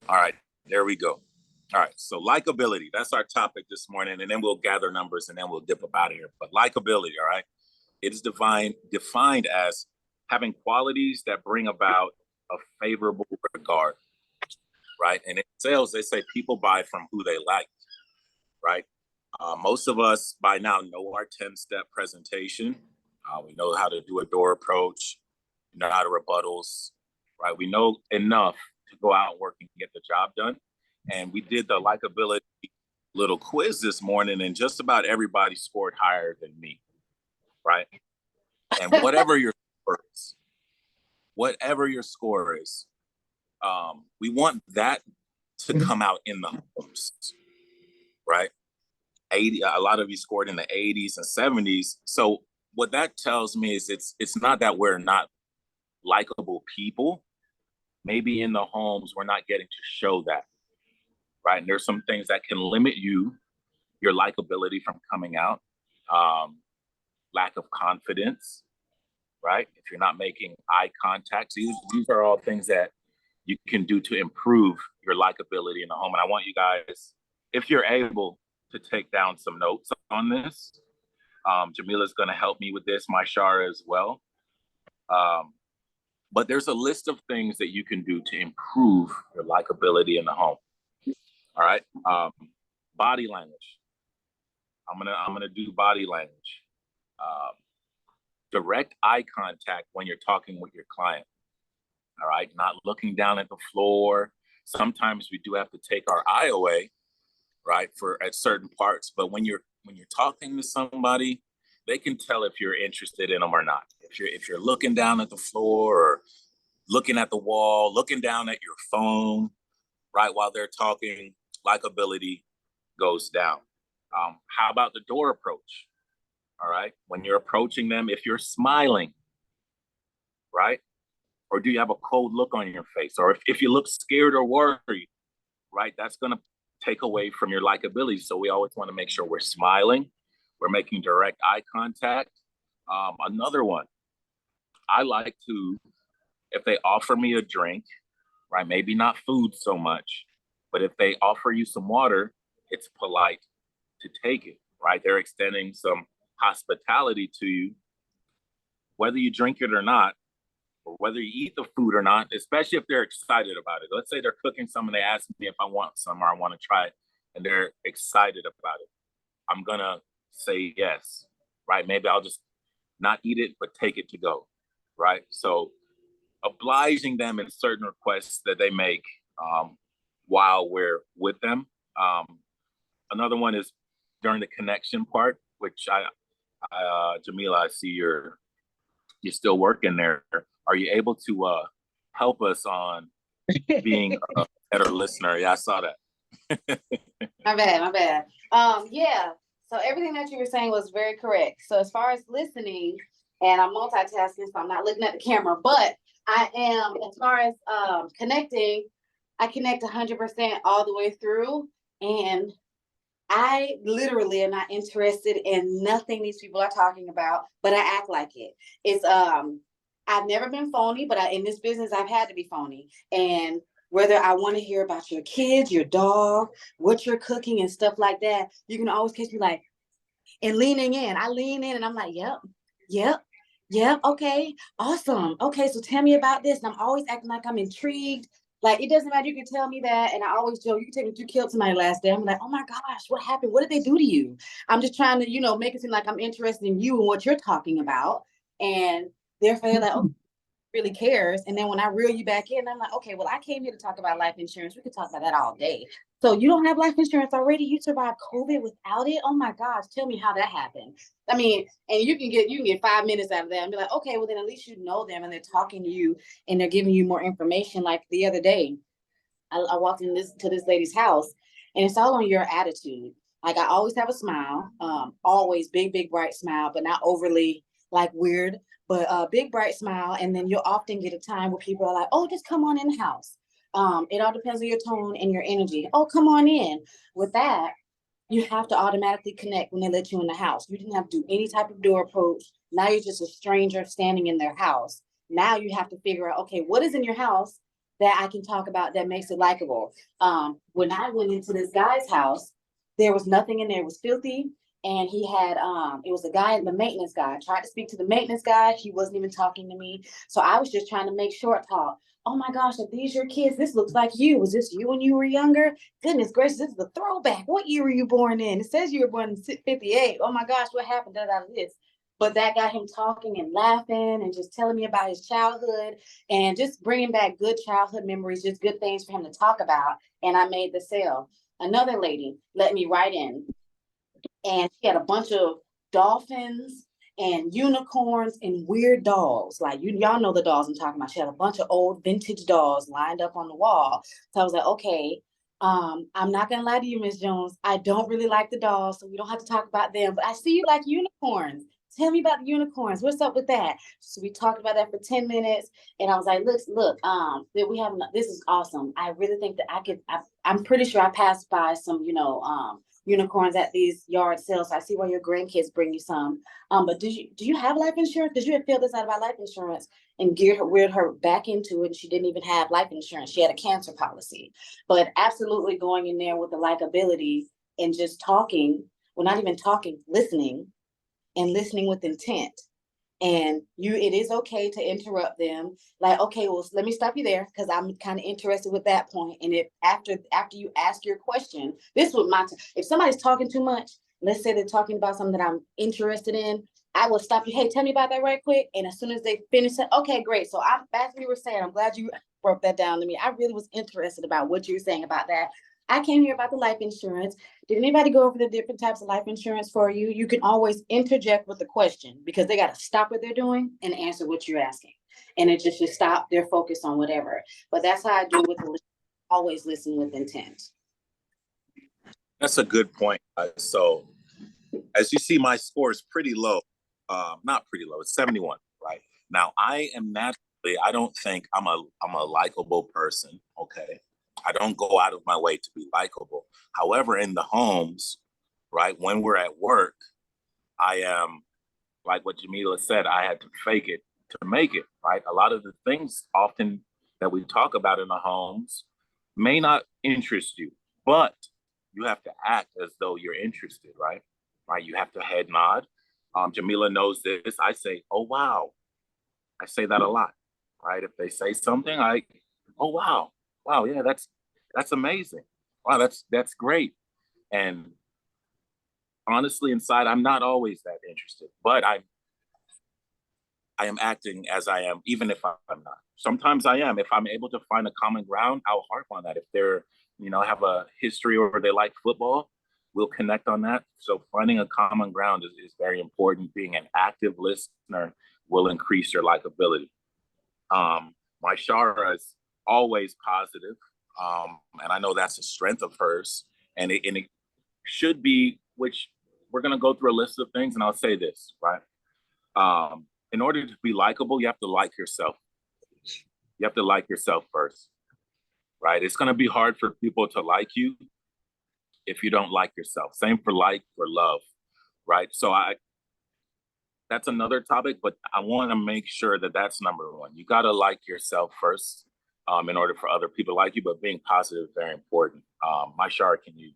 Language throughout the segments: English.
All right, there we go. All right, so likability, that's our topic this morning, and then we'll gather numbers and then we'll dip up out of here. But likability, all right, it is defined as having qualities that bring about a favorable regard, right? And in sales, they say people buy from who they like, right? Most of us by now know our 10-step presentation. We know how to do a door approach, we know how to rebuttals, right? We know enough to go out and work and get the job done. And we did the likability little quiz this morning, and just about everybody scored higher than me, right? And whatever your score is, we want that to come out in the homes, right? 80, a lot of you scored in the 80s and 70s. So what that tells me is it's not that we're not likable people. Maybe in the homes we're not getting to show that, right? And there's some things that can limit your likability from coming out. Lack of confidence, right? If you're not making eye contact, these are all things that you can do to improve your likability in the home. And I want you guys, if you're able, to take down some notes on this. Jamila's going to help me with this, Maishara as well. But there's a list of things that you can do to improve your likability in the home. All right. Body language. I'm gonna do body language. Direct eye contact when you're talking with your client. All right, not looking down at the floor. Sometimes we do have to take our eye away, right, for at certain parts. But when you're talking to somebody, they can tell if you're interested in them or not. If you're looking down at the floor or looking at the wall, looking down at your phone, right, while they're talking, likability goes down. How about the door approach? All right, when you're approaching them, if you're smiling, right, or do you have a cold look on your face, or if you look scared or worried, right, that's going to take away from your likability. So we always want to make sure we're smiling, we're making direct eye contact. Another one, I like to, if they offer me a drink, right, maybe not food so much, but if they offer you some water, it's polite to take it, right? They're extending some hospitality to you, whether you drink it or not, or whether you eat the food or not, especially if they're excited about it. Let's say they're cooking some and they ask me if I want some or I want to try it, and they're excited about it. I'm going to say yes, right? Maybe I'll just not eat it, but take it to go, right? So obliging them in certain requests that they make while we're with them. Another one is during the connection part, which Jamila, I see you're still working there. Are you able to help us on being a better listener? Yeah, I saw that. My bad. Yeah. So everything that you were saying was very correct. So as far as listening, and I'm multitasking, so I'm not looking at the camera, but I am, as far as connecting, I connect 100% all the way through. And I literally am not interested in nothing these people are talking about, but I act like it. It's I've never been phony, but in this business I've had to be phony. And whether I want to hear about your kids, your dog, what you're cooking and stuff like that, you can always catch me like, and leaning in. I lean in and I'm like, yep, okay, awesome. Okay, so tell me about this. And I'm always acting like I'm intrigued. Like, it doesn't matter. You can tell me that. And I always joke, you can tell me you killed somebody last day. I'm like, oh my gosh, what happened? What did they do to you? I'm just trying to, make it seem like I'm interested in you and what you're talking about. And therefore, like, oh, really cares. And then when I reel you back in, I'm like, okay, well, I came here to talk about life insurance. We could talk about that all day. So you don't have life insurance already? You survived COVID without it? Oh my gosh, tell me how that happened. I mean, and you can get 5 minutes out of that and be like, okay, well then at least you know them and they're talking to you and they're giving you more information. Like the other day, I walked to this lady's house and it's all on your attitude. Like I always have a smile, always big, bright smile, but not overly like weird, but a big, bright smile. And then you'll often get a time where people are like, oh, just come on in the house. It all depends on your tone and your energy. Oh, come on in. With that, you have to automatically connect when they let you in the house. You didn't have to do any type of door approach. Now you're just a stranger standing in their house. Now you have to figure out, okay, what is in your house that I can talk about that makes it likable. When I went into this guy's house, there was nothing in there. It was filthy. And he had it was a guy, the maintenance guy. I tried to speak to the maintenance guy. He wasn't even talking to me. So I was just trying to make short talk. Oh my gosh, are these your kids? This looks like you. Was this you when you were younger? Goodness gracious, this is a throwback. What year were you born in? It says you were born in 58. Oh my gosh, what happened to this? But that got him talking and laughing and just telling me about his childhood and just bringing back good childhood memories, just good things for him to talk about. And I made the sale. Another lady let me write in, and she had a bunch of dolphins and unicorns and weird dolls. Like y'all know the dolls I'm talking about. She had a bunch of old vintage dolls lined up on the wall. So I was like, okay, I'm not gonna lie to you, Miss Jones. I don't really like the dolls, so we don't have to talk about them. But I see you like unicorns. Tell me about the unicorns. What's up with that? So we talked about that for 10 minutes. And I was like, look, that we have this is awesome. I really think that I'm pretty sure I passed by some, unicorns at these yard sales. So I see why your grandkids bring you some. But do you have life insurance? Because you had filled this out about life insurance and reared her back into it. And she didn't even have life insurance. She had a cancer policy. But absolutely going in there with the likability and just talking, well, not even talking, listening, and listening with intent. And it is okay to interrupt them. Like, okay, well, let me stop you there because I'm kind of interested with that point. And if after you ask your question, this was if somebody's talking too much, let's say they're talking about something that I'm interested in, I will stop you. Hey, tell me about that right quick. And as soon as they finish it, okay, great. So as we were saying, I'm glad you broke that down to me. I really was interested about what you're saying about that. I came here about the life insurance. Did anybody go over the different types of life insurance for you? You can always interject with a question because they got to stop what they're doing and answer what you're asking. And it just should stop their focus on whatever. But that's how I do with always listen with intent. That's a good point. So as you see, my score is pretty low. Not pretty low. It's 71, right? Now I am naturally, I don't think I'm a likable person. Okay. I don't go out of my way to be likable. However, in the homes, right, when we're at work, I am, like what Jamila said, I had to fake it to make it, right? A lot of the things often that we talk about in the homes may not interest you, but you have to act as though you're interested, right? Right? You have to head nod. Jamila knows this. I say, oh, wow. I say that a lot, right? If they say something, oh, wow. Wow, yeah, that's amazing. Wow, that's great. And honestly, inside, I'm not always that interested, but I am acting as I am, even if I'm not. Sometimes I am. If I'm able to find a common ground, I'll harp on that. If they're, have a history or they like football, we'll connect on that. So finding a common ground is very important. Being an active listener will increase your likability. My Shara is always positive, and I know that's a strength of hers, and it should be. Which we're gonna go through a list of things, and I'll say this right. In order to be likable, you have to like yourself. You have to like yourself first, right? It's gonna be hard for people to like you if you don't like yourself. Same for love, right? So that's another topic, but I want to make sure that that's number one. You got to like yourself first in order for other people to like you, but being positive is very important. My Shara, can you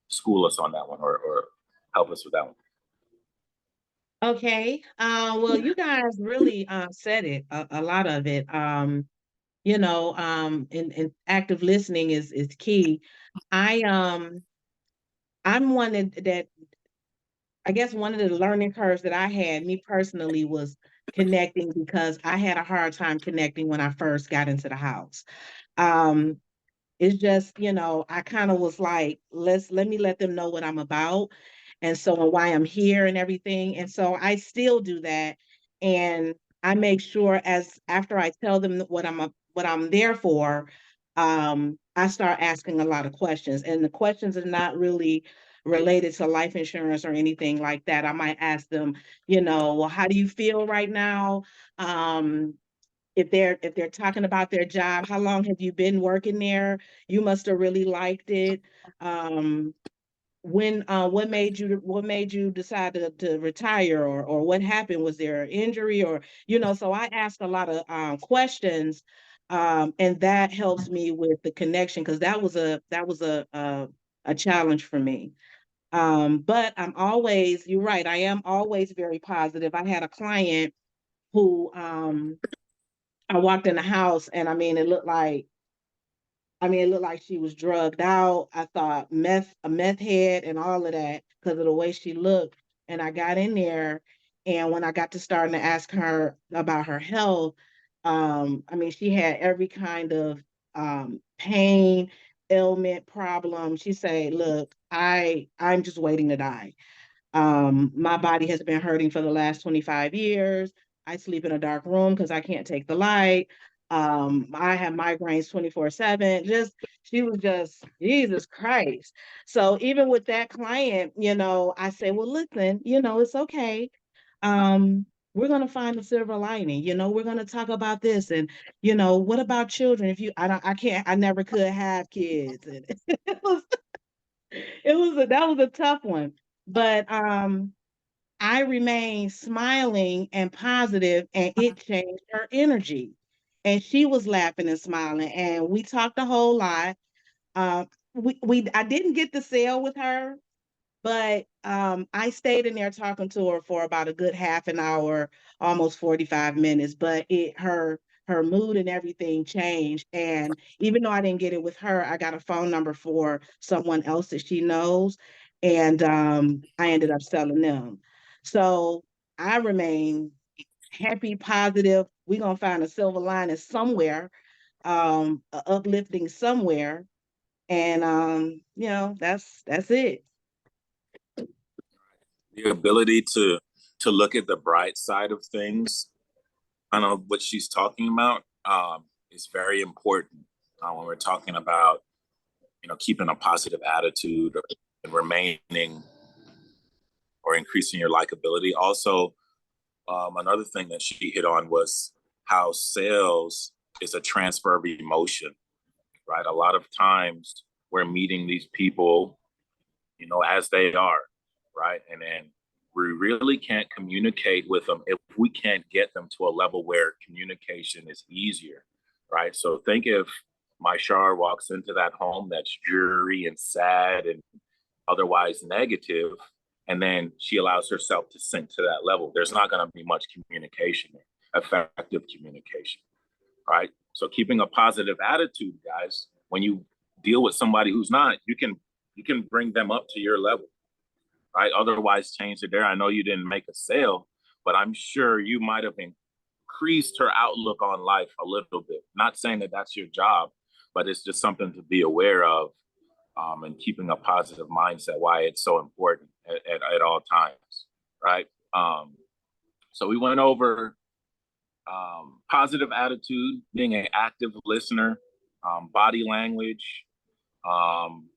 school us on that one or help us with that one? Okay. Well, you guys really said it, a lot of it. And active listening is key. I I'm one that I guess one of the learning curves that I had, me personally, was connecting because I had a hard time connecting when I first got into the house. Um, it's just, I kind of was like, let me let them know what I'm about. And so and why I'm here and everything. And so I still do that. And I make sure as after I tell them what I'm there for, I start asking a lot of questions. And the questions are not really related to life insurance or anything like that. I might ask them, well, how do you feel right now? If they're talking about their job, how long have you been working there? You must have really liked it. When what made you decide to retire, or what happened? Was there an injury, or so I asked a lot of questions And that helps me with the connection, because that was a challenge for me. But you're right, I am always very positive. I had a client who I walked in the house, and it looked like she was drugged out. I thought a meth head and all of that, because of the way she looked. And I got in there, and when I got to starting to ask her about her health, she had every kind of pain, ailment, problem. She said, "Look, I'm just waiting to die. My body has been hurting for the last 25 years. I sleep in a dark room because I can't take the light. I have migraines 24/7. She was just, Jesus Christ. So even with that client, I say, well, listen, it's okay. We're going to find the silver lining. We're going to talk about this. And, what about children? If you, I don't, I can't, I never could have kids. And that was a tough one. But I remained smiling and positive, and it changed her energy. And she was laughing and smiling, and we talked a whole lot. I didn't get the sale with her, but I stayed in there talking to her for about a good half an hour, almost 45 minutes. But her mood and everything changed. And even though I didn't get it with her, I got a phone number for someone else that she knows. And I ended up selling them. So I remain happy, positive. We're gonna find a silver lining somewhere, uplifting somewhere. And that's it. The ability to look at the bright side of things, I know what she's talking about, is very important when we're talking about, keeping a positive attitude and remaining or increasing your likability. Also, another thing that she hit on was how sales is a transfer of emotion, right? A lot of times we're meeting these people, as they are, right? And then we really can't communicate with them if we can't get them to a level where communication is easier, right? So think if my Shar walks into that home that's dreary and sad and otherwise negative, and then she allows herself to sink to that level. There's not going to be much communication, effective communication, right? So keeping a positive attitude, guys, when you deal with somebody who's not, you can bring them up to your level, right? Otherwise, change it there. I know you didn't make a sale, but I'm sure you might have increased her outlook on life a little bit. Not saying that that's your job, but it's just something to be aware of, and keeping a positive mindset, why it's so important at all times, right? So we went over positive attitude, being an active listener, body language, um,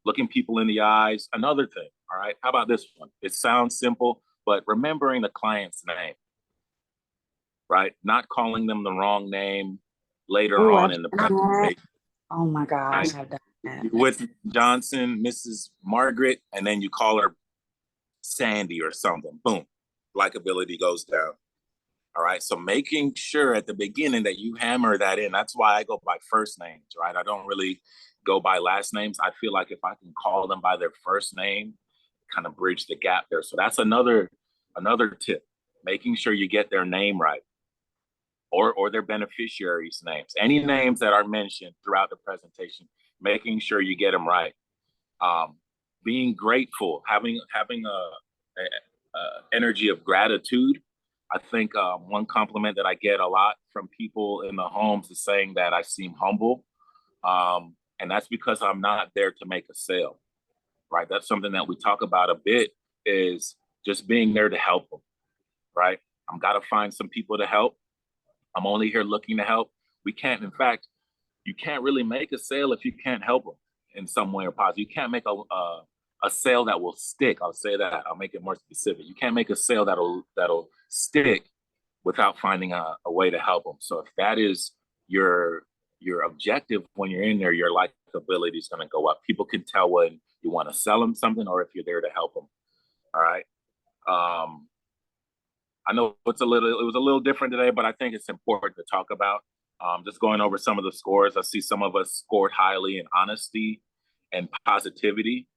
looking people in the eyes. Another thing, all right? How about this one? It sounds simple, but remembering the client's name, right? Not calling them the wrong name later Ooh, on I've in the done that. presentation. Oh my gosh, Right? I've done that. You're with Johnson, Mrs. Margaret, and then you call her Sandy or something. Boom, likability goes down. All right. So making sure at the beginning that you hammer that in. That's why I go by first names, right? I don't really go by last names. I feel like if I can call them by their first name, kind of bridge the gap there. So that's another tip. Making sure you get their name right, or their beneficiaries' names. Any names that are mentioned throughout the presentation, making sure you get them right. Um, Being grateful, having a energy of gratitude. I think one compliment that I get a lot from people in the homes is saying that I seem humble, and that's because I'm not there to make a sale, right? That's something that we talk about a bit, is just being there to help them, right? I'm got to find some people to help. I'm only here looking to help. We can't, in fact, you can't really make a sale if you can't help them in some way or positive. You can't make a sale that will stick. I'll say that. I'll make it more specific. You can't make a sale that'll stick without finding a way to help them. So if that is your objective when you're in there, your likability is going to go up. People can tell when you want to sell them something or if you're there to help them. All right. I know it was a little different today, but I think it's important to talk about. Just going over some of the scores, I see some of us scored highly in honesty and positivity.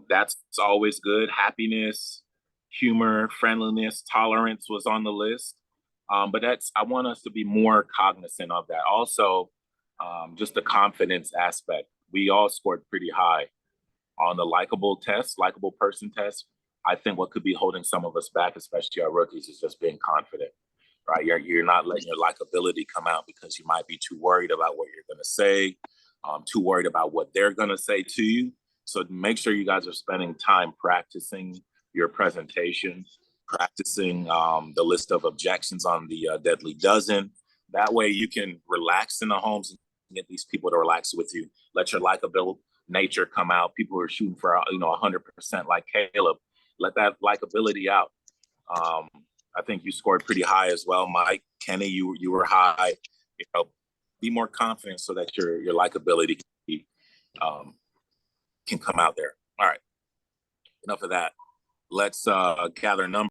That's always good. Happiness, humor, friendliness, tolerance was on the list. But I want us to be more cognizant of that. Also, just the confidence aspect. We all scored pretty high on the likable test, likable person test. I think what could be holding some of us back, especially our rookies, is just being confident, right? You're not letting your likability come out because you might be too worried about what you're going to say, too worried about what they're going to say to you. So make sure you guys are spending time practicing your presentation, practicing the list of objections on the deadly dozen. That way you can relax in the homes and get these people to relax with you. Let your likable nature come out. People who are shooting for 100% like Caleb, let that likability out. I think you scored pretty high as well, Mike. Kenny, you were high. Be more confident so that your likability can come out there. All right, enough of that. Let's gather numbers.